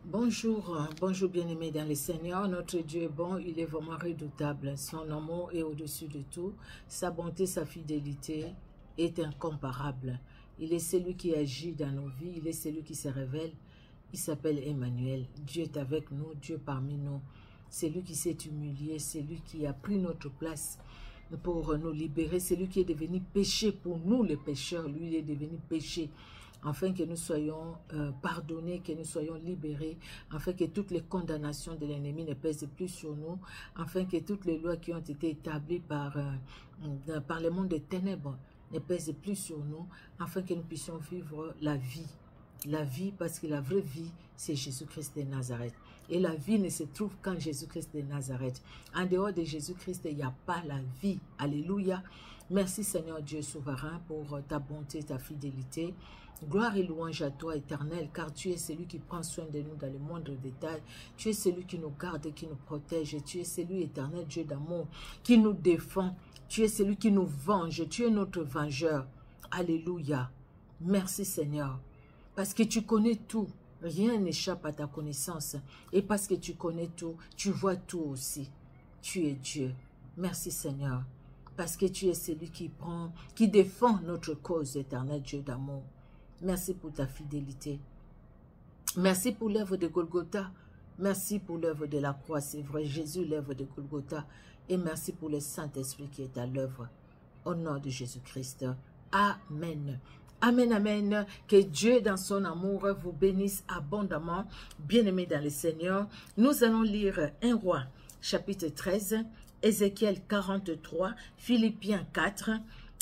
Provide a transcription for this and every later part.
Bonjour, bonjour bien-aimés dans le Seigneur. Notre Dieu est bon, il est vraiment redoutable. Son amour est au-dessus de tout. Sa bonté, sa fidélité est incomparable. Il est celui qui agit dans nos vies, il est celui qui se révèle. Il s'appelle Emmanuel. Dieu est avec nous, Dieu parmi nous. C'est lui qui s'est humilié, c'est lui qui a pris notre place pour nous libérer. C'est lui qui est devenu péché pour nous les pécheurs. Lui, il est devenu péché afin que nous soyons pardonnés, que nous soyons libérés, afin que toutes les condamnations de l'ennemi ne pèsent plus sur nous, afin que toutes les lois qui ont été établies par le monde des ténèbres ne pèsent plus sur nous, afin que nous puissions vivre la vie. La vie, parce que la vraie vie, c'est Jésus-Christ de Nazareth. Et la vie ne se trouve qu'en Jésus-Christ de Nazareth. En dehors de Jésus-Christ, il n'y a pas la vie. Alléluia. Merci Seigneur Dieu souverain pour ta bonté, ta fidélité. Gloire et louange à toi, Éternel, car tu es celui qui prend soin de nous dans le moindre détail. Tu es celui qui nous garde et qui nous protège. Et tu es celui, Éternel, Dieu d'amour, qui nous défend. Tu es celui qui nous venge. Tu es notre vengeur. Alléluia. Merci Seigneur. Parce que tu connais tout. Rien n'échappe à ta connaissance. Et parce que tu connais tout, tu vois tout aussi. Tu es Dieu. Merci Seigneur. Parce que tu es celui qui défend notre cause, Éternel Dieu d'amour. Merci pour ta fidélité. Merci pour l'œuvre de Golgotha. Merci pour l'œuvre de la croix. C'est vrai, Jésus, l'œuvre de Golgotha. Et merci pour le Saint-Esprit qui est à l'œuvre. Au nom de Jésus-Christ. Amen. Amen, amen. Que Dieu, dans son amour, vous bénisse abondamment. Bien-aimés dans le Seigneur, nous allons lire 1 Roi, chapitre 13, Ézéchiel 43, Philippiens 4,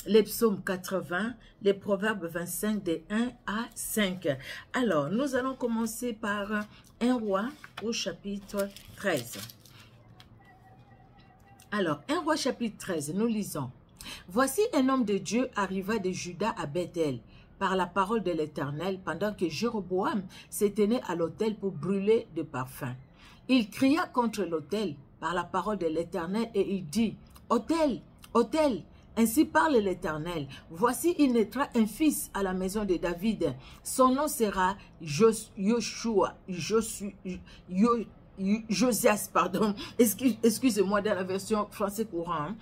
les psaumes 80, les proverbes 25, des 1 à 5. Alors, nous allons commencer par 1 Roi au chapitre 13. Alors, 1 Roi chapitre 13, nous lisons. Voici un homme de Dieu arriva de Juda à Bethel par la parole de l'Éternel pendant que Jéroboam se tenait à l'autel pour brûler de parfums. Il cria contre l'autel par la parole de l'Éternel et il dit, « Autel, autel, ainsi parle l'Éternel, voici il naîtra un fils à la maison de David, son nom sera Josias, pardon, excusez-moi, dans la version français courant,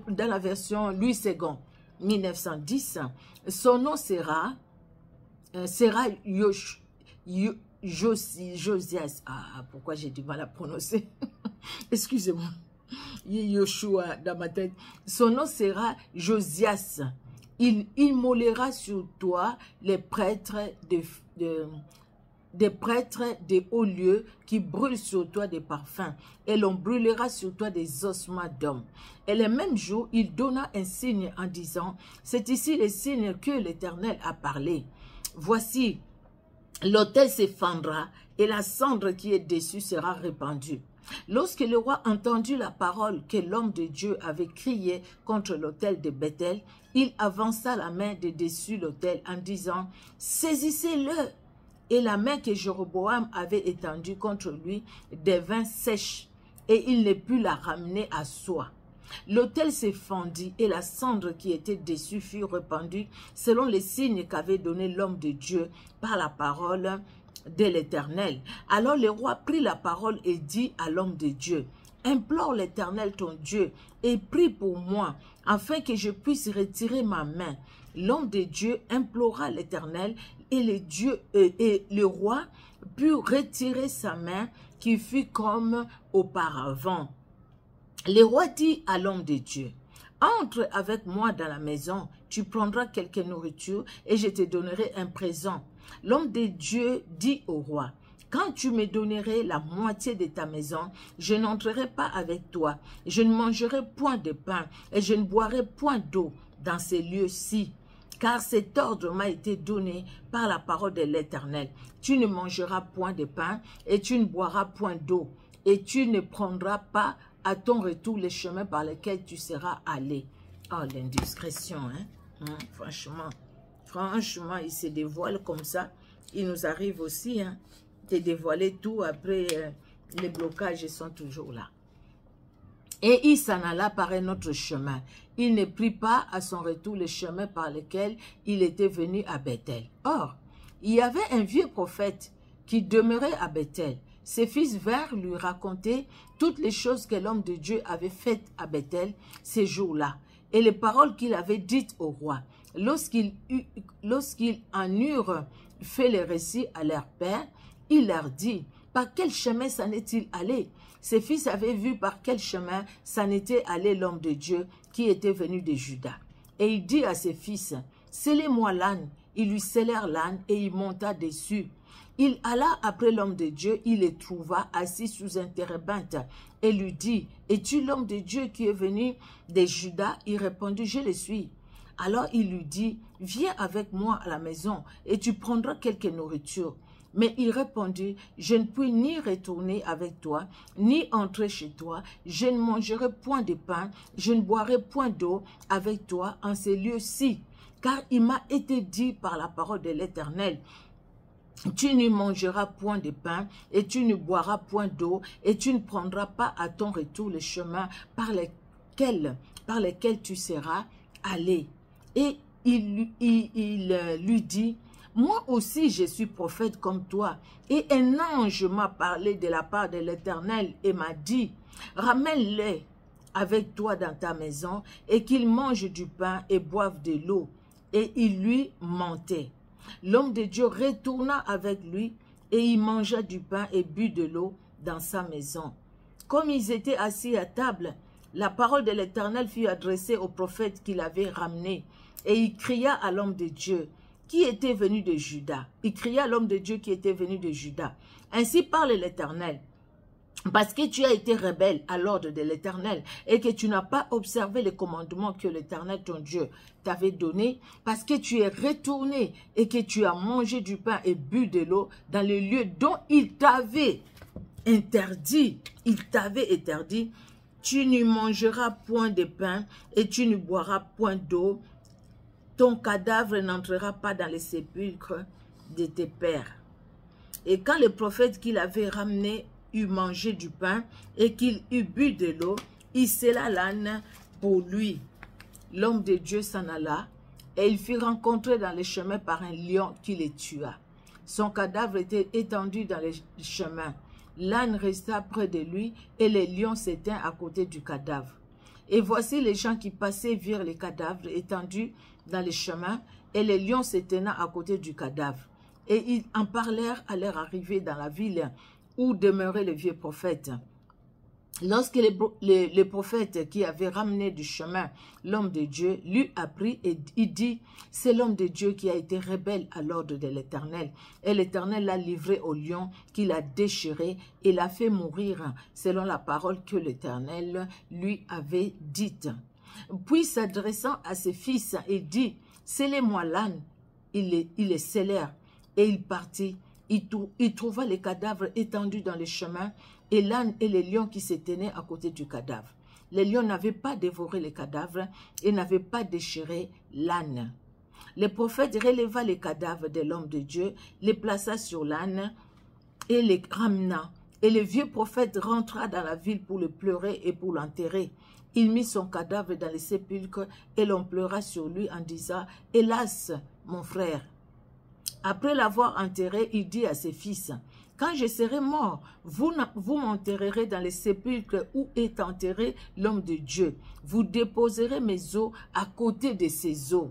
dans la version Louis II, 1910, son nom sera Josias. Ah, pourquoi j'ai du mal à prononcer? Excusez-moi. Yoshua dans ma tête. Son nom sera Josias. Il immolera sur toi les prêtres des prêtres des hauts lieux qui brûlent sur toi des parfums, et l'on brûlera sur toi des ossements d'hommes. Et le même jour, il donna un signe en disant, c'est ici le signe que l'Éternel a parlé. Voici, l'autel s'effondrera et la cendre qui est dessus sera répandue. Lorsque le roi entendit la parole que l'homme de Dieu avait criée contre l'autel de Bethel, il avança la main de dessus l'autel en disant, saisissez-le. Et la main que Jéroboam avait étendue contre lui devint sèche, et il ne put la ramener à soi. L'autel se fendit, et la cendre qui était dessus fut répandue, selon les signes qu'avait donné l'homme de Dieu par la parole de l'Éternel. Alors le roi prit la parole et dit à l'homme de Dieu, « Implore l'Éternel ton Dieu, et prie pour moi, afin que je puisse retirer ma main. » L'homme de Dieu implora l'Éternel, et le roi put retirer sa main qui fut comme auparavant. Le roi dit à l'homme de Dieu, « Entre avec moi dans la maison, tu prendras quelque nourriture et je te donnerai un présent. » L'homme de Dieu dit au roi, « Quand tu me donnerais la moitié de ta maison, je n'entrerai pas avec toi, je ne mangerai point de pain et je ne boirai point d'eau dans ces lieux-ci. » Car cet ordre m'a été donné par la parole de l'Éternel. Tu ne mangeras point de pain et tu ne boiras point d'eau. Et tu ne prendras pas à ton retour les chemins par lesquels tu seras allé. Oh, l'indiscrétion, hein? Franchement, il se dévoile comme ça. Il nous arrive aussi, hein, de dévoiler tout. Après, les blocages sont toujours là. Et il s'en alla par un autre chemin. Il ne prit pas à son retour le chemin par lequel il était venu à Bethel. Or, il y avait un vieux prophète qui demeurait à Bethel. Ses fils vinrent lui raconter toutes les choses que l'homme de Dieu avait faites à Bethel ces jours-là, et les paroles qu'il avait dites au roi. Lorsqu'ils en eurent fait le récit à leur père, il leur dit, par quel chemin s'en est-il allé? Ses fils avaient vu par quel chemin s'en était allé l'homme de Dieu qui était venu de Juda. Et il dit à ses fils, scellez-moi l'âne. Ils lui scellèrent l'âne et il monta dessus. Il alla après l'homme de Dieu, il le trouva assis sous un térébinthe et lui dit, es-tu l'homme de Dieu qui est venu de Juda? Il répondit, je le suis. Alors il lui dit, viens avec moi à la maison et tu prendras quelque nourriture. Mais il répondit, je ne puis ni retourner avec toi, ni entrer chez toi. Je ne mangerai point de pain, je ne boirai point d'eau avec toi en ces lieux-ci. Car il m'a été dit par la parole de l'Éternel, tu ne mangeras point de pain, et tu ne boiras point d'eau, et tu ne prendras pas à ton retour le chemin par lesquels tu seras allé. Et il lui dit, moi aussi je suis prophète comme toi, et un ange m'a parlé de la part de l'Éternel et m'a dit, ramène-les avec toi dans ta maison, et qu'ils mangent du pain et boivent de l'eau. Et il lui mentait. L'homme de Dieu retourna avec lui, et il mangea du pain et but de l'eau dans sa maison. Comme ils étaient assis à table, la parole de l'Éternel fut adressée au prophète qui l'avait ramené, et il cria à l'homme de Dieu qui était venu de Juda. Il cria à l'homme de Dieu qui était venu de Juda. Ainsi parle l'Éternel. Parce que tu as été rebelle à l'ordre de l'Éternel et que tu n'as pas observé les commandements que l'Éternel, ton Dieu, t'avait donné, parce que tu es retourné et que tu as mangé du pain et bu de l'eau dans le lieu dont il t'avait interdit, tu ne mangeras point de pain et tu ne boiras point d'eau, ton cadavre n'entrera pas dans les sépulcres de tes pères. Et quand le prophète qui l'avait ramené eut mangé du pain et qu'il eut bu de l'eau, il scella l'âne pour lui. L'homme de Dieu s'en alla et il fut rencontré dans le chemin par un lion qui le tua. Son cadavre était étendu dans le chemin. L'âne resta près de lui et le lion s'éteint à côté du cadavre. Et voici les gens qui passaient virent les cadavres étendus dans le chemin et le lion s'éteignant à côté du cadavre. Et ils en parlèrent à leur arrivée dans la ville où demeurait le vieux prophète. Lorsque le prophète qui avait ramené du chemin l'homme de Dieu l'eut appris, et il dit, c'est l'homme de Dieu qui a été rebelle à l'ordre de l'Éternel. Et l'Éternel l'a livré au lion, qui l'a déchiré et l'a fait mourir, selon la parole que l'Éternel lui avait dite. Puis s'adressant à ses fils, il dit, scellez-moi l'âne. Ils les scellèrent et il partit. Il trouva les cadavres étendus dans le chemin et l'âne et les lions qui se tenaient à côté du cadavre. Les lions n'avaient pas dévoré les cadavres et n'avaient pas déchiré l'âne. Le prophète releva les cadavres de l'homme de Dieu, les plaça sur l'âne et les ramena. Et le vieux prophète rentra dans la ville pour le pleurer et pour l'enterrer. Il mit son cadavre dans les sépulcres et l'on pleura sur lui en disant, « Hélas, mon frère !» Après l'avoir enterré, il dit à ses fils, « Quand je serai mort, vous m'enterrerez dans les sépulcres où est enterré l'homme de Dieu. Vous déposerez mes os à côté de ses os.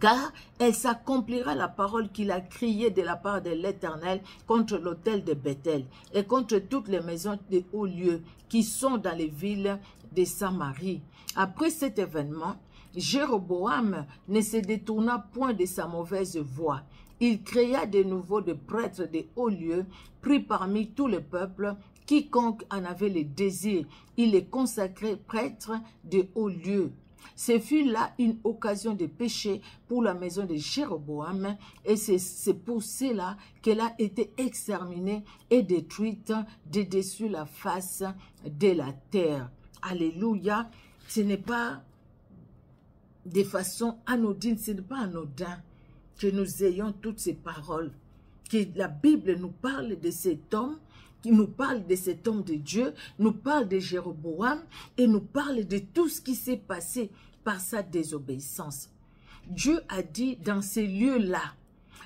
Car elle s'accomplira la parole qu'il a criée de la part de l'Éternel contre l'autel de Bethel et contre toutes les maisons de hauts lieux qui sont dans les villes de Samarie. » Après cet événement, Jéroboam ne se détourna point de sa mauvaise voie. Il créa de nouveau des prêtres de hauts lieux, pris parmi tout le peuple, quiconque en avait le désir. Il les consacrait prêtres de hauts lieux. Ce fut là une occasion de péché pour la maison de Jéroboam, et c'est pour cela qu'elle a été exterminée et détruite de dessus la face de la terre. Alléluia. Ce n'est pas de façon anodine, ce n'est pas anodin que nous ayons toutes ces paroles, que la Bible nous parle de cet homme, qui nous parle de cet homme de Dieu, nous parle de Jéroboam et nous parle de tout ce qui s'est passé par sa désobéissance. Dieu a dit dans ces lieux-là,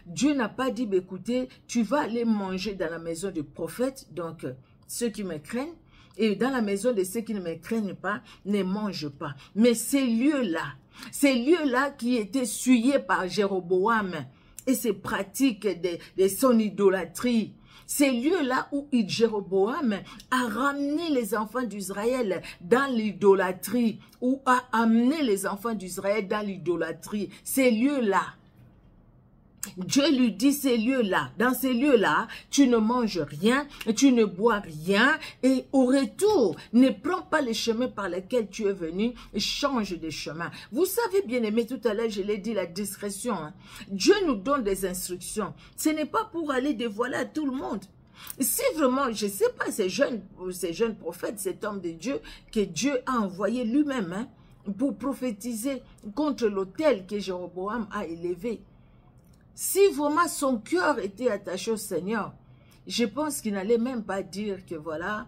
Dieu n'a pas dit, écoutez, tu vas aller manger dans la maison du prophète, donc ceux qui me craignent, et dans la maison de ceux qui ne me craignent pas, ne mange pas. Mais ces lieux-là qui étaient souillés par Jéroboam et ses pratiques de son idolâtrie, ces lieux-là où Jéroboam a ramené les enfants d'Israël dans l'idolâtrie, ou a amené les enfants d'Israël dans l'idolâtrie, ces lieux-là, Dieu lui dit ces lieux-là, dans ces lieux-là, tu ne manges rien, tu ne bois rien, et au retour, ne prends pas les chemins par lesquels tu es venu, change de chemin. Vous savez, bien aimé, tout à l'heure, je l'ai dit, la discrétion. Hein. Dieu nous donne des instructions. Ce n'est pas pour aller dévoiler à tout le monde. Si vraiment, je ne sais pas, ces jeunes prophètes, cet homme de Dieu, que Dieu a envoyé lui-même, hein, pour prophétiser contre l'autel que Jéroboam a élevé. Si vraiment son cœur était attaché au Seigneur, je pense qu'il n'allait même pas dire que voilà,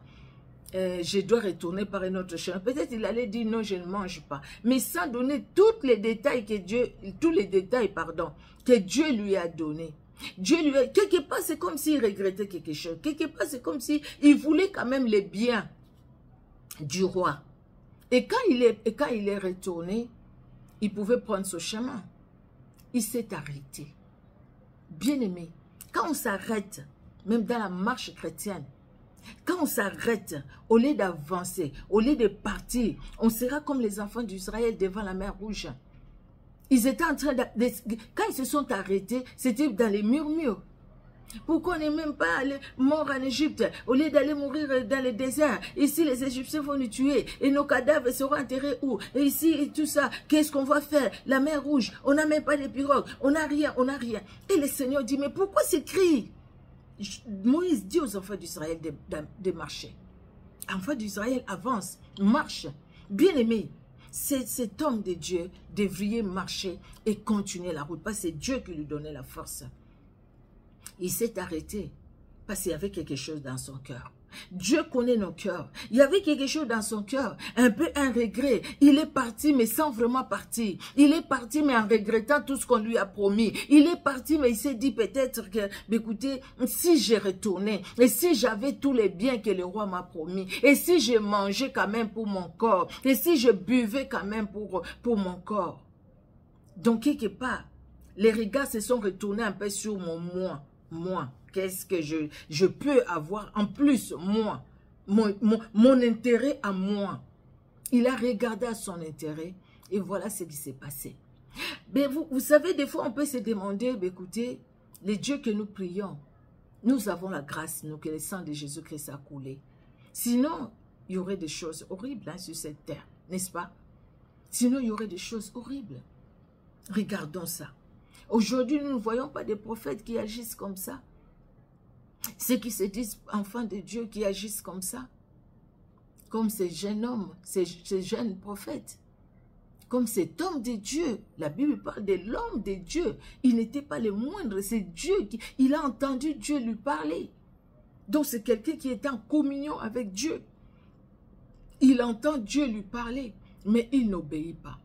je dois retourner par un autre chemin. Peut-être il allait dire non, je ne mange pas. Mais sans donner tous les détails que Dieu lui a donnés. Quelque part, c'est comme s'il regrettait quelque chose. Quelque part, c'est comme s'il voulait quand même les biens du roi. Et quand il est retourné, il pouvait prendre ce chemin. Il s'est arrêté. Bien-aimé, quand on s'arrête, même dans la marche chrétienne, quand on s'arrête, au lieu d'avancer, au lieu de partir, on sera comme les enfants d'Israël devant la mer Rouge. Ils étaient en train quand ils se sont arrêtés, c'était dans les murmures. Pourquoi on n'est même pas allé mort en Égypte, au lieu d'aller mourir dans le désert? Ici, les Égyptiens vont nous tuer et nos cadavres seront enterrés où? Et ici, et tout ça, qu'est-ce qu'on va faire? La mer Rouge, on n'a même pas de pirogues, on n'a rien, on n'a rien. Et le Seigneur dit, mais pourquoi ces cris? Moïse dit aux enfants d'Israël de marcher. Enfants d'Israël avance, marche. Bien-aimé, cet homme de Dieu devrait marcher et continuer la route, parce que c'est Dieu qui lui donnait la force. Il s'est arrêté parce qu'il y avait quelque chose dans son cœur. Dieu connaît nos cœurs. Il y avait quelque chose dans son cœur, un peu un regret. Il est parti, mais sans vraiment partir. Il est parti, mais en regrettant tout ce qu'on lui a promis. Il est parti, mais il s'est dit peut-être que, écoutez, si j'ai retourné, et si j'avais tous les biens que le roi m'a promis, et si je mangeais quand même pour mon corps, et si je buvais quand même pour mon corps. Donc, quelque part, les regards se sont retournés un peu sur moi, qu'est-ce que je peux avoir en plus, moi, mon intérêt à moi. Il a regardé à son intérêt et voilà ce qui s'est passé. Mais vous savez, des fois on peut se demander, écoutez, les dieux que nous prions, nous avons la grâce, nous, que le sang de Jésus-Christ a coulé. Sinon, il y aurait des choses horribles hein, sur cette terre, n'est-ce pas? Sinon, il y aurait des choses horribles. Regardons ça. Aujourd'hui, nous ne voyons pas des prophètes qui agissent comme ça. Ceux qui se disent enfants de Dieu qui agissent comme ça. Comme ces jeunes hommes, ces jeunes prophètes. Comme cet homme de Dieu. La Bible parle de l'homme de Dieu. Il n'était pas le moindre. C'est Dieu il a entendu Dieu lui parler. Donc c'est quelqu'un qui est en communion avec Dieu. Il entend Dieu lui parler. Mais il n'obéit pas.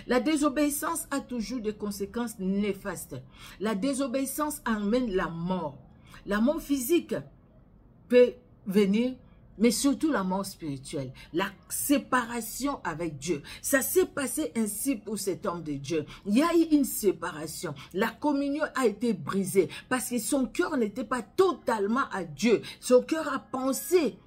La désobéissance a toujours des conséquences néfastes. La désobéissance amène la mort. La mort physique peut venir, mais surtout la mort spirituelle. La séparation avec Dieu. Ça s'est passé ainsi pour cet homme de Dieu. Il y a eu une séparation. La communion a été brisée parce que son cœur n'était pas totalement à Dieu. Son cœur a pensé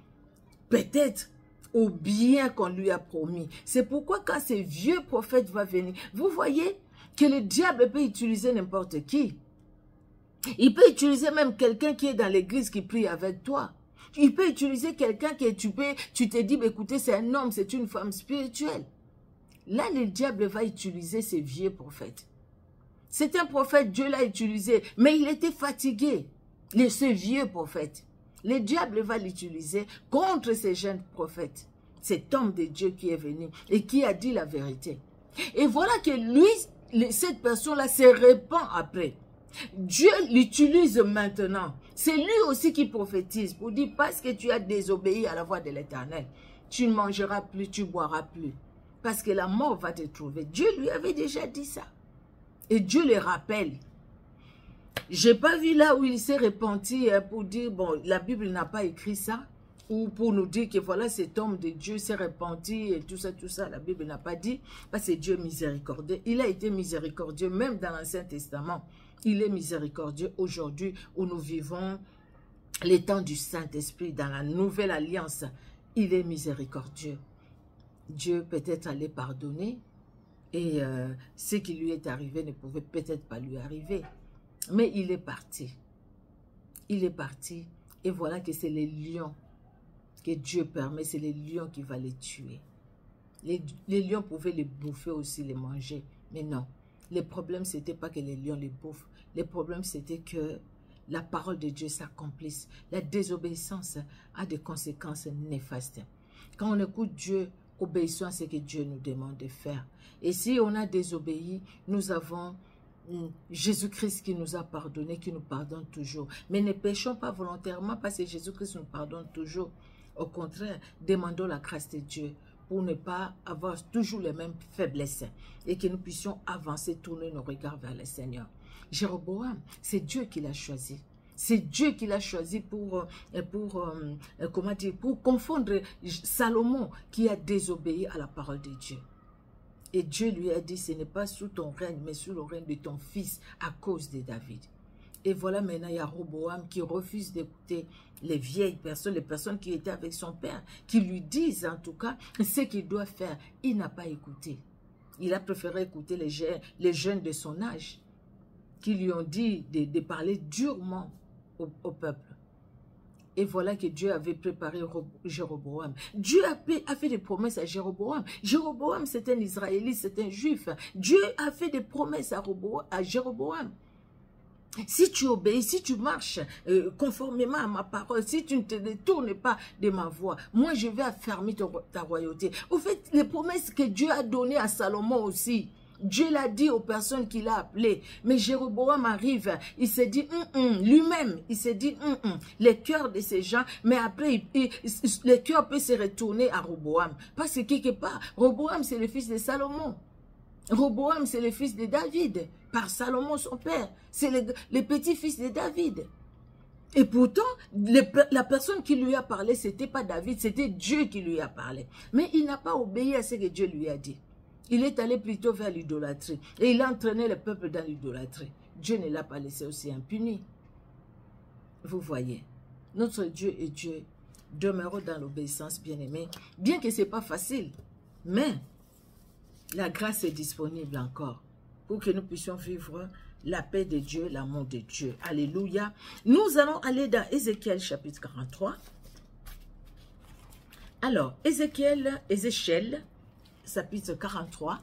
peut-être au bien qu'on lui a promis. C'est pourquoi quand ce vieux prophète va venir, vous voyez que le diable peut utiliser n'importe qui. Il peut utiliser même quelqu'un qui est dans l'église qui prie avec toi. Il peut utiliser quelqu'un que tu te dis, écoutez, c'est un homme, c'est une femme spirituelle. Là, le diable va utiliser ces vieux prophètes. C'est un prophète, Dieu l'a utilisé, mais il était fatigué, ce vieux prophète. Le diable va l'utiliser contre ces jeunes prophètes. Cet homme de Dieu qui est venu et qui a dit la vérité. Et voilà que lui, cette personne-là se répand après. Dieu l'utilise maintenant. C'est lui aussi qui prophétise pour dire parce que tu as désobéi à la voix de l'Éternel, tu ne mangeras plus, tu ne boiras plus. Parce que la mort va te trouver. Dieu lui avait déjà dit ça. Et Dieu le rappelle. J'ai pas vu là où il s'est repenti pour dire, bon, la Bible n'a pas écrit ça, ou pour nous dire que voilà, cet homme de Dieu s'est repenti et tout ça, la Bible n'a pas dit, parce que Dieu est miséricordieux. Il a été miséricordieux, même dans l'Ancien Testament. Il est miséricordieux aujourd'hui où nous vivons les temps du Saint-Esprit, dans la nouvelle alliance. Il est miséricordieux. Dieu peut-être allait pardonner et ce qui lui est arrivé ne pouvait peut-être pas lui arriver. Mais il est parti. Il est parti. Et voilà que c'est les lions que Dieu permet. C'est les lions qui vont les tuer. Les lions pouvaient les bouffer aussi, les manger. Mais non. Le problème, ce n'était pas que les lions les bouffent. Le problème, c'était que la parole de Dieu s'accomplisse. La désobéissance a des conséquences néfastes. Quand on écoute Dieu, obéissons à ce que Dieu nous demande de faire. Et si on a désobéi, nous avons Jésus-Christ qui nous a pardonné, qui nous pardonne toujours. Mais ne péchons pas volontairement parce que Jésus-Christ nous pardonne toujours. Au contraire, demandons la grâce de Dieu pour ne pas avoir toujours les mêmes faiblesses et que nous puissions avancer, tourner nos regards vers le Seigneur. Jéroboam, c'est Dieu qui l'a choisi. C'est Dieu qui l'a choisi pour confondre Salomon qui a désobéi à la parole de Dieu. Et Dieu lui a dit, ce n'est pas sous ton règne, mais sous le règne de ton fils à cause de David. Et voilà maintenant, il y a Roboam qui refuse d'écouter les vieilles personnes, les personnes qui étaient avec son père, qui lui disent en tout cas ce qu'il doit faire. Il n'a pas écouté. Il a préféré écouter les jeunes de son âge qui lui ont dit de parler durement au peuple. Et voilà que Dieu avait préparé Jéroboam. Dieu a fait des promesses à Jéroboam. Jéroboam, c'est un Israélite, c'est un Juif. Dieu a fait des promesses à Jéroboam. Si tu obéis, si tu marches conformément à ma parole, si tu ne te détournes pas de ma voix, moi je vais affermir ta royauté. Au fait, les promesses que Dieu a données à Salomon aussi, Dieu l'a dit aux personnes qu'il a appelées. Mais Jéroboam arrive, il s'est dit, lui-même, il s'est dit, les cœurs de ces gens, mais après, les cœurs peuvent se retourner à Roboam. Parce que quelque part, Roboam, c'est le fils de Salomon. Roboam, c'est le fils de David, par Salomon, son père. C'est le petit-fils de David. Et pourtant, la personne qui lui a parlé, ce n'était pas David, c'était Dieu qui lui a parlé. Mais il n'a pas obéi à ce que Dieu lui a dit. Il est allé plutôt vers l'idolâtrie. Et il a entraîné le peuple dans l'idolâtrie. Dieu ne l'a pas laissé aussi impuni. Vous voyez, notre Dieu est Dieu. Demeurons dans l'obéissance, bien-aimés. Bien que ce n'est pas facile, mais la grâce est disponible encore pour que nous puissions vivre la paix de Dieu, l'amour de Dieu. Alléluia. Nous allons aller dans Ézéchiel chapitre 43. Alors, Ézéchiel, chapitre 43.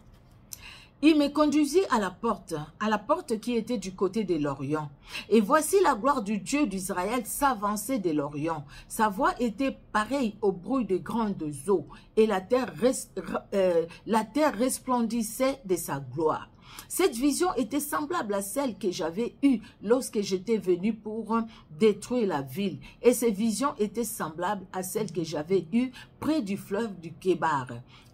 Il me conduisit à la porte qui était du côté de l'Orient. Et voici la gloire du Dieu d'Israël s'avançait de l'Orient. Sa voix était pareille au bruit de grandes eaux, et la terre resplendissait de sa gloire. Cette vision était semblable à celle que j'avais eue lorsque j'étais venu pour détruire la ville. Et ces visions étaient semblables à celles que j'avais eues près du fleuve du Kébar.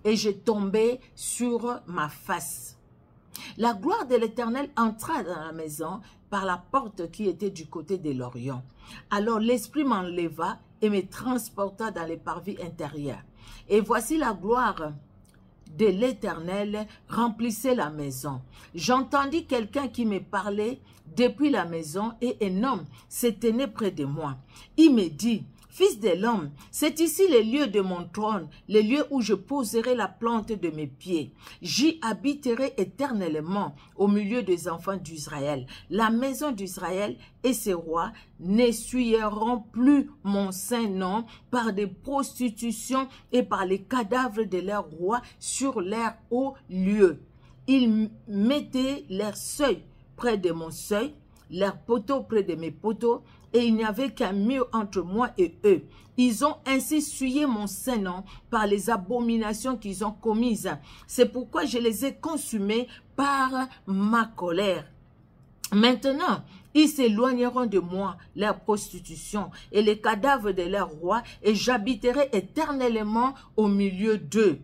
Et je tombais sur ma face. La gloire de l'Éternel entra dans la maison par la porte qui était du côté de l'Orient. Alors l'Esprit m'enleva et me transporta dans les parvis intérieurs. Et voici la gloire de l'Éternel remplissait la maison. J'entendis quelqu'un qui me parlait depuis la maison et un homme se tenait près de moi. Il me dit, Fils de l'homme, c'est ici le lieu de mon trône, le lieu où je poserai la plante de mes pieds. J'y habiterai éternellement au milieu des enfants d'Israël. La maison d'Israël et ses rois n'essuieront plus mon saint nom par des prostitutions et par les cadavres de leurs rois sur leurs hauts lieux. Ils mettaient leurs seuils près de mon seuil, leurs poteaux près de mes poteaux, et il n'y avait qu'un mur entre moi et eux. Ils ont ainsi souillé mon saint nom par les abominations qu'ils ont commises. C'est pourquoi je les ai consumés par ma colère. Maintenant, ils s'éloigneront de moi, leur prostitution, et les cadavres de leurs rois, et j'habiterai éternellement au milieu d'eux.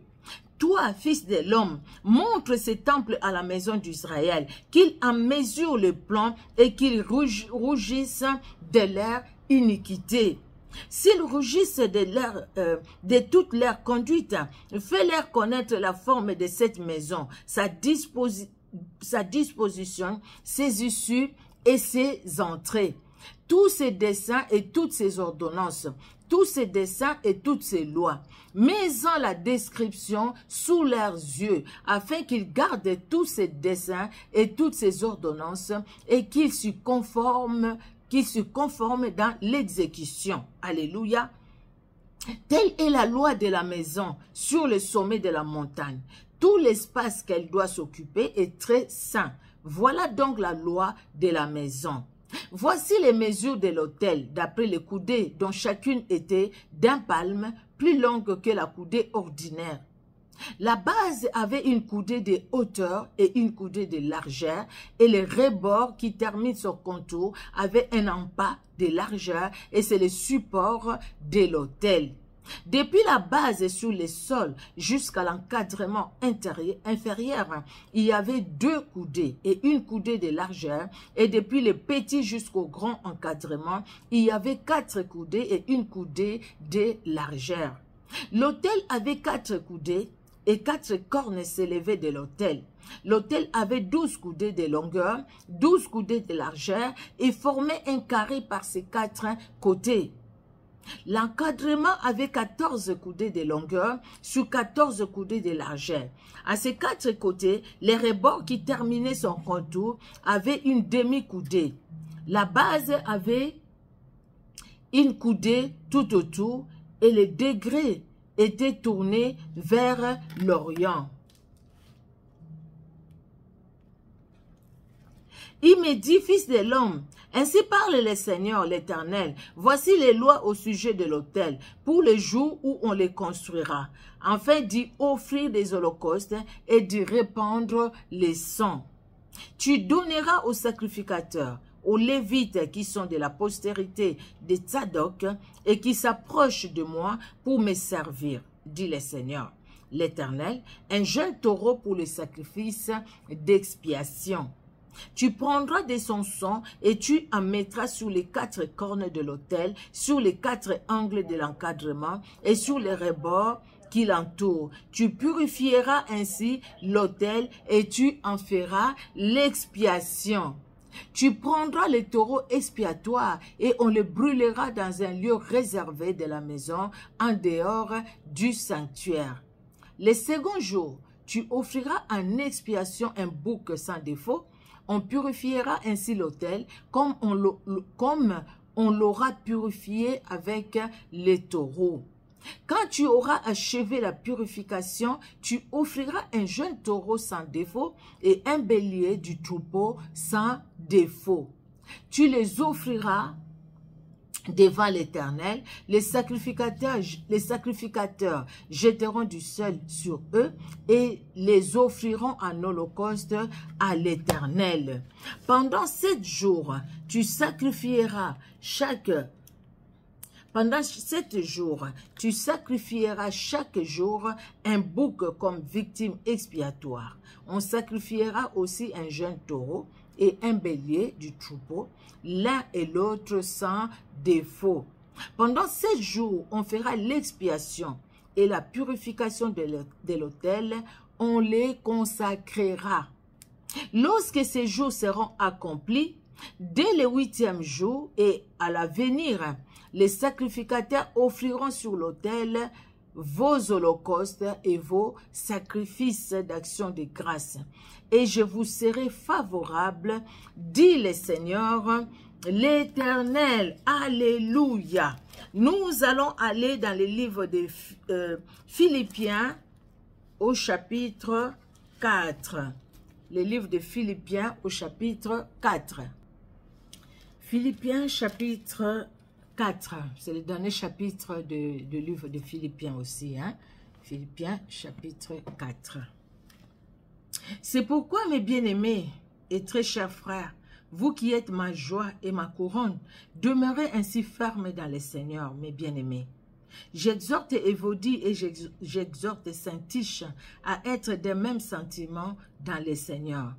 toi, fils de l'homme, montre ce temple à la maison d'Israël, qu'ils en mesurent le plan et qu'ils rougissent de leur iniquité. S'ils rougissent de toute leur conduite, fais-leur connaître la forme de cette maison, sa disposition, ses issues et ses entrées, tous ses desseins et toutes ses ordonnances, tous ces desseins et toutes ces lois. Mets-en la description sous leurs yeux, afin qu'ils gardent tous ces desseins et toutes ces ordonnances et qu'ils se conforment dans l'exécution. Alléluia. Telle est la loi de la maison sur le sommet de la montagne. Tout l'espace qu'elle doit s'occuper est très saint. Voilà donc la loi de la maison. Voici les mesures de l'autel, d'après les coudées, dont chacune était d'un palme, plus longue que la coudée ordinaire. La base avait une coudée de hauteur et une coudée de largeur, et le rebord qui termine son contour avait un empas de largeur, et c'est le support de l'autel. Depuis la base sur le sol jusqu'à l'encadrement inférieur, il y avait 2 coudées et une coudée de largeur, et depuis le petit jusqu'au grand encadrement, il y avait 4 coudées et une coudée de largeur. L'autel avait 4 coudées et 4 cornes s'élevaient de l'autel. L'autel avait 12 coudées de longueur, 12 coudées de largeur et formait un carré par ses 4 côtés. L'encadrement avait 14 coudées de longueur sur 14 coudées de largeur. À ses 4 côtés, les rebords qui terminaient son contour avaient une demi-coudée. La base avait une coudée tout autour et les degrés étaient tournés vers l'Orient. Il me dit, fils de l'homme, ainsi parle le Seigneur, l'Éternel. Voici les lois au sujet de l'autel, pour le jour où on les construira, afin d'y offrir des holocaustes et d'y répandre les sangs. Tu donneras aux sacrificateurs, aux Lévites qui sont de la postérité de Tsadok et qui s'approchent de moi pour me servir, dit le Seigneur, l'Éternel, un jeune taureau pour le sacrifice d'expiation. Tu prendras de son sang et tu en mettras sur les 4 cornes de l'autel, sur les 4 angles de l'encadrement et sur les rebords qui l'entourent. Tu purifieras ainsi l'autel et tu en feras l'expiation. Tu prendras le taureau expiatoire et on le brûlera dans un lieu réservé de la maison en dehors du sanctuaire. Le second jour, tu offriras en expiation un bouc sans défaut. On purifiera ainsi l'autel comme on l'aura purifié avec les taureaux. Quand tu auras achevé la purification, tu offriras un jeune taureau sans défaut et un bélier du troupeau sans défaut. Tu les offriras devant l'Éternel. Les sacrificateurs jetteront du sel sur eux et les offriront en holocauste à l'Éternel. Pendant 7 jours, tu sacrifieras chaque jour un bouc comme victime expiatoire. On sacrifiera aussi un jeune taureau et un bélier du troupeau, l'un et l'autre sans défaut. Pendant 7 jours, on fera l'expiation et la purification de l'autel, on les consacrera. Lorsque ces jours seront accomplis, dès le 8e jour et à l'avenir, les sacrificateurs offriront sur l'autel vos holocaustes et vos sacrifices d'action de grâce. Et je vous serai favorable, dit le Seigneur, l'Éternel. Alléluia. Nous allons aller dans le livre de Philippiens au chapitre 4. Le livre de Philippiens au chapitre 4. Philippiens chapitre 4. C'est le dernier chapitre du livre de Philippiens aussi. Hein? Philippiens chapitre 4. C'est pourquoi, mes bien-aimés et très chers frères, vous qui êtes ma joie et ma couronne, demeurez ainsi fermes dans le Seigneur, mes bien-aimés. J'exhorte Évodie et j'exhorte Saint-Tiche à être des mêmes sentiments dans les Seigneurs.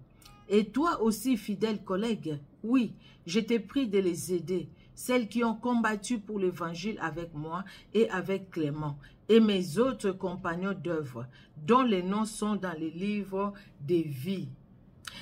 Et toi aussi, fidèle collègue, oui, je t'ai pris de les aider, celles qui ont combattu pour l'évangile avec moi et avec Clément, et mes autres compagnons d'œuvre, dont les noms sont dans les livres des vies.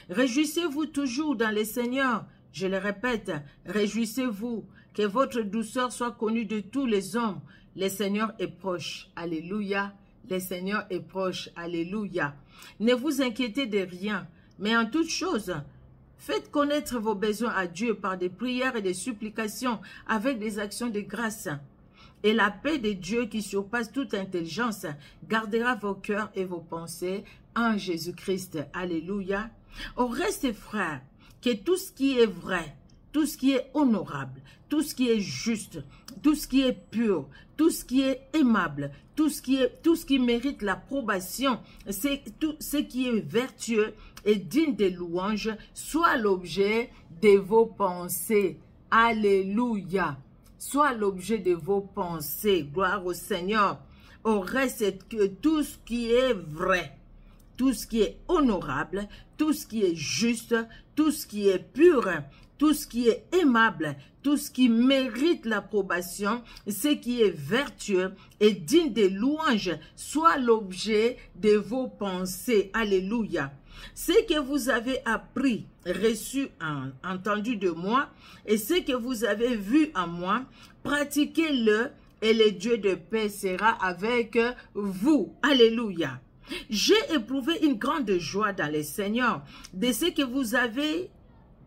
Réjouissez-vous toujours dans les Seigneurs. Je le répète, réjouissez-vous, que votre douceur soit connue de tous les hommes. Le Seigneur est proche. Alléluia. Le Seigneur est proche. Alléluia. Ne vous inquiétez de rien, mais en toute chose, faites connaître vos besoins à Dieu par des prières et des supplications avec des actions de grâce. Et la paix de Dieu qui surpasse toute intelligence gardera vos cœurs et vos pensées en Jésus-Christ. Alléluia. Au reste, frères, que tout ce qui est vrai, tout ce qui est honorable, tout ce qui est juste, tout ce qui est pur, tout ce qui est aimable, tout ce qui mérite l'approbation, c'est tout ce qui est vertueux et digne de louange, soit l'objet de vos pensées. Alléluia. Soit l'objet de vos pensées. Gloire au Seigneur. Au reste, que tout ce qui est vrai, tout ce qui est honorable, tout ce qui est juste, tout ce qui est pur, tout ce qui est aimable, tout ce qui mérite l'approbation, ce qui est vertueux et digne de louange, soit l'objet de vos pensées. Alléluia. Ce que vous avez appris, reçu, entendu de moi, et ce que vous avez vu en moi, pratiquez-le et le Dieu de paix sera avec vous. Alléluia. J'ai éprouvé une grande joie dans le Seigneur de ce que vous avez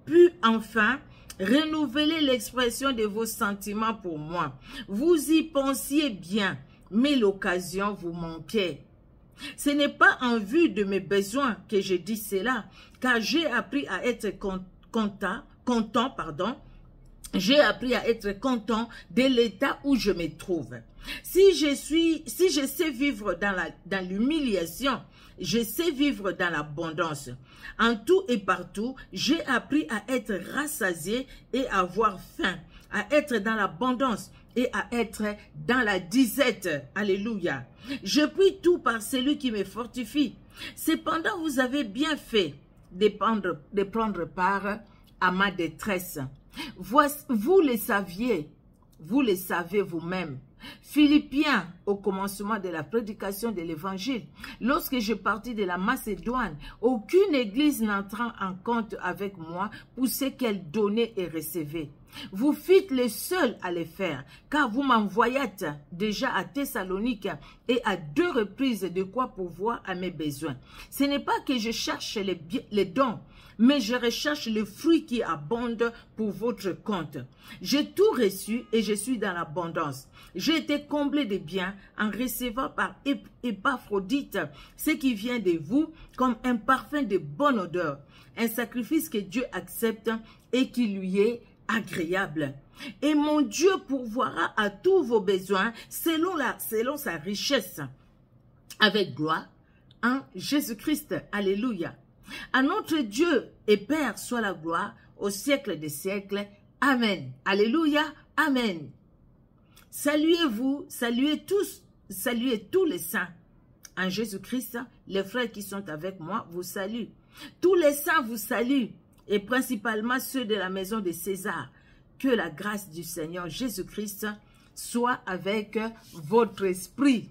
pu enfin renouveler l'expression de vos sentiments pour moi. Vous y pensiez bien, mais l'occasion vous manquait. Ce n'est pas en vue de mes besoins que je dis cela, car j'ai appris à être content. J'ai appris à être content de l'état où je me trouve. Si je sais vivre dans l'humiliation, je sais vivre dans l'abondance. En tout et partout, j'ai appris à être rassasié et à avoir faim, à être dans l'abondance et à être dans la disette. Alléluia. Je prie tout par celui qui me fortifie. Cependant, vous avez bien fait de prendre part à ma détresse. Vous le saviez, vous le savez vous-même. Philippiens, au commencement de la prédication de l'évangile, lorsque je partis de la Macédoine, aucune église n'entrant en compte avec moi pour ce qu'elle donnait et recevait. Vous fîtes les seuls à le faire, car vous m'envoyâtes déjà à Thessalonique et à 2 reprises de quoi pourvoir à mes besoins. Ce n'est pas que je cherche les dons, mais je recherche le fruit qui abonde pour votre compte. J'ai tout reçu et je suis dans l'abondance. J'ai été comblé de biens en recevant par Épaphrodite ce qui vient de vous comme un parfum de bonne odeur, un sacrifice que Dieu accepte et qui lui est agréable. Et mon Dieu pourvoira à tous vos besoins selon sa richesse, avec gloire, en Jésus-Christ. Alléluia. À notre Dieu et Père soit la gloire au siècle des siècles. Amen. Alléluia. Amen. Saluez-vous, saluez tous les saints. En Jésus-Christ, les frères qui sont avec moi vous saluent. Tous les saints vous saluent, et principalement ceux de la maison de César. Que la grâce du Seigneur Jésus-Christ soit avec votre esprit.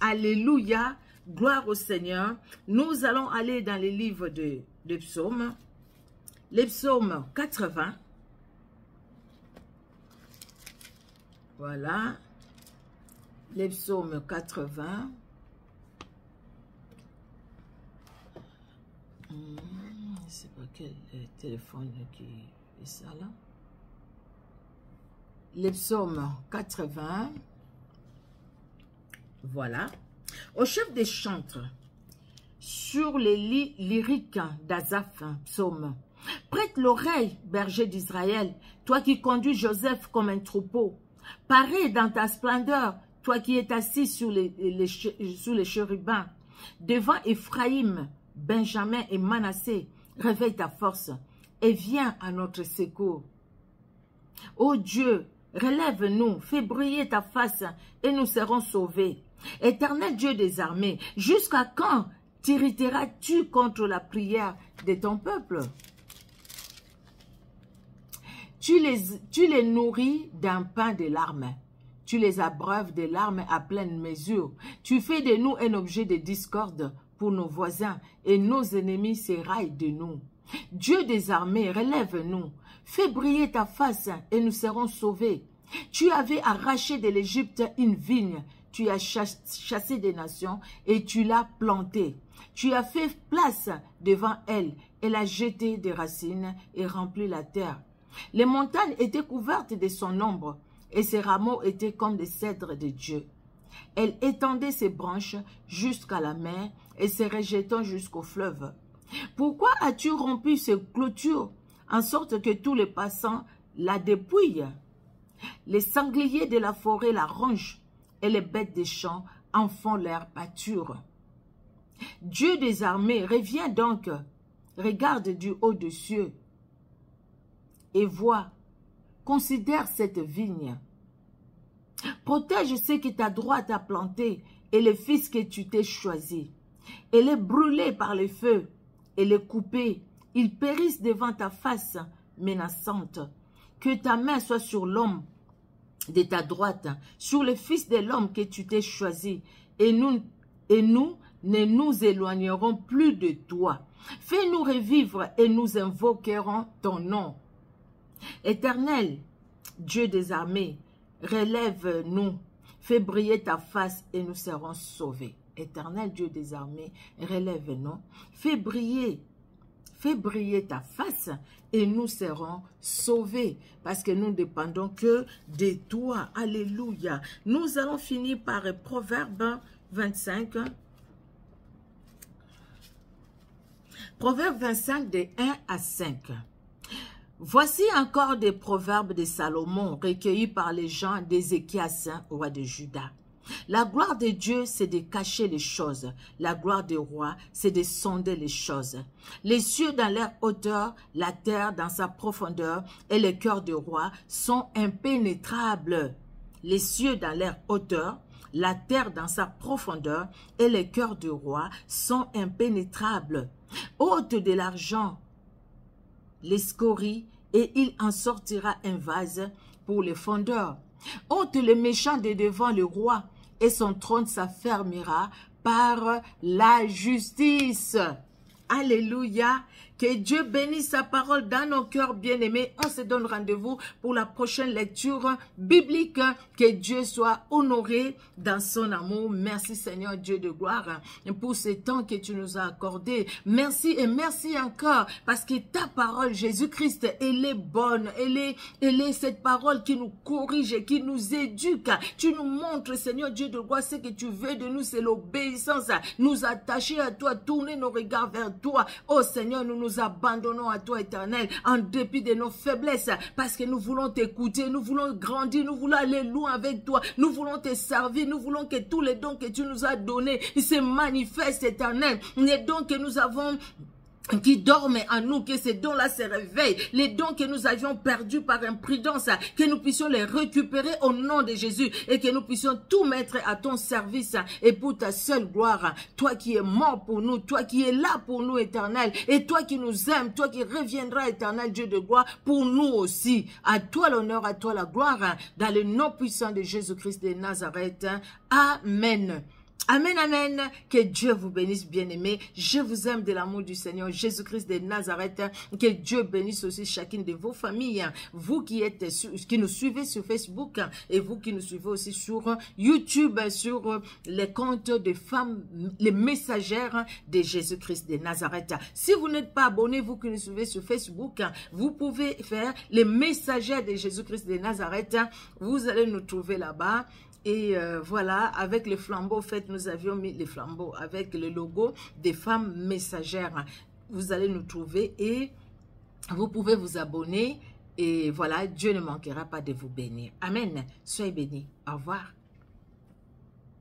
Alléluia. Gloire au Seigneur. Nous allons aller dans les livres de psaumes. Les psaumes 80. Voilà. Les psaumes 80. C'est pas quel téléphone qui fait ça là. Les psaumes 80. Voilà. Au chef des chantres, sur les lits lyriques d'Azaph, psaume. Prête l'oreille, berger d'Israël, toi qui conduis Joseph comme un troupeau. Parais dans ta splendeur, toi qui es assis sous les chérubins. Devant Éphraïm, Benjamin et Manassé, réveille ta force et viens à notre secours. Ô Dieu, relève-nous, fais briller ta face et nous serons sauvés. Éternel Dieu des armées, jusqu'à quand t'irriteras-tu contre la prière de ton peuple? Tu les nourris d'un pain de larmes. Tu les abreuves de larmes à pleine mesure. Tu fais de nous un objet de discorde pour nos voisins et nos ennemis s'éraillent de nous. Dieu des armées, relève-nous. Fais briller ta face et nous serons sauvés. Tu avais arraché de l'Égypte une vigne. Tu as chassé des nations et tu l'as plantée. Tu as fait place devant elle. Elle a jeté des racines et rempli la terre. Les montagnes étaient couvertes de son ombre et ses rameaux étaient comme des cèdres de Dieu. Elle étendait ses branches jusqu'à la mer et ses rejetons jusqu'au fleuve. Pourquoi as-tu rompu ces clôtures en sorte que tous les passants la dépouillent? Les sangliers de la forêt la rongent et les bêtes des champs en font leur pâture. Dieu des armées, reviens donc, regarde du haut des cieux et vois, considère cette vigne. Protège ce que ta droite a planté et les fils que tu t'es choisi. Elle est brûlée par le feu, elle est coupée, ils périssent devant ta face menaçante. Que ta main soit sur l'homme de ta droite, sur le fils de l'homme que tu t'es choisi, et nous ne nous éloignerons plus de toi. Fais-nous revivre et nous invoquerons ton nom. Éternel, Dieu des armées, relève-nous, fais briller ta face et nous serons sauvés. Éternel Dieu des armées, relève-nous, fais briller ta face et nous serons sauvés parce que nous ne dépendons que de toi. Alléluia. Nous allons finir par Proverbe 25. Proverbe 25 de 1 à 5. Voici encore des proverbes de Salomon recueillis par les gens d'Ézéchias, roi de Juda. La gloire de Dieu, c'est de cacher les choses. La gloire des rois, c'est de sonder les choses. Les cieux dans leur hauteur, la terre dans sa profondeur et les cœurs des rois sont impénétrables. Les cieux dans leur hauteur, la terre dans sa profondeur et les cœurs des rois sont impénétrables. Ôte de l'argent les scories, et il en sortira un vase pour les fondeurs. Ôte le méchant de devant le roi, et son trône s'affermira par la justice. Alléluia. Que Dieu bénisse sa parole dans nos cœurs bien-aimés. On se donne rendez-vous pour la prochaine lecture biblique. Que Dieu soit honoré dans son amour. Merci Seigneur Dieu de gloire pour ce temps que tu nous as accordé. Merci et merci encore parce que ta parole Jésus-Christ, elle est bonne. Elle est cette parole qui nous corrige et qui nous éduque. Tu nous montres Seigneur Dieu de gloire ce que tu veux de nous, c'est l'obéissance. Nous attacher à toi, tourner nos regards vers toi. Oh Seigneur, nous nous abandonnons à toi éternel en dépit de nos faiblesses parce que nous voulons t'écouter, nous voulons grandir, nous voulons aller loin avec toi, nous voulons te servir, nous voulons que tous les dons que tu nous as donnés se manifestent éternel. Les dons que nous avons qui dorment en nous, que ces dons-là se réveillent, les dons que nous avions perdus par imprudence, que nous puissions les récupérer au nom de Jésus et que nous puissions tout mettre à ton service et pour ta seule gloire. Toi qui es mort pour nous, toi qui es là pour nous éternel et toi qui nous aimes, toi qui reviendras éternel Dieu de gloire pour nous aussi. À toi l'honneur, à toi la gloire, dans le nom puissant de Jésus-Christ de Nazareth. Amen. Amen, amen. Que Dieu vous bénisse, bien-aimés. Je vous aime de l'amour du Seigneur Jésus-Christ de Nazareth. Que Dieu bénisse aussi chacune de vos familles. Vous qui nous suivez sur Facebook et vous qui nous suivez aussi sur YouTube, sur les comptes des femmes, les messagères de Jésus-Christ de Nazareth. Si vous n'êtes pas abonné, vous qui nous suivez sur Facebook, vous pouvez faire les messagères de Jésus-Christ de Nazareth. Vous allez nous trouver là-bas. Et voilà, avec les flambeaux, en fait, nous avions mis les flambeaux avec le logo des femmes messagères. Vous allez nous trouver et vous pouvez vous abonner. Et voilà, Dieu ne manquera pas de vous bénir. Amen. Soyez bénis. Au revoir.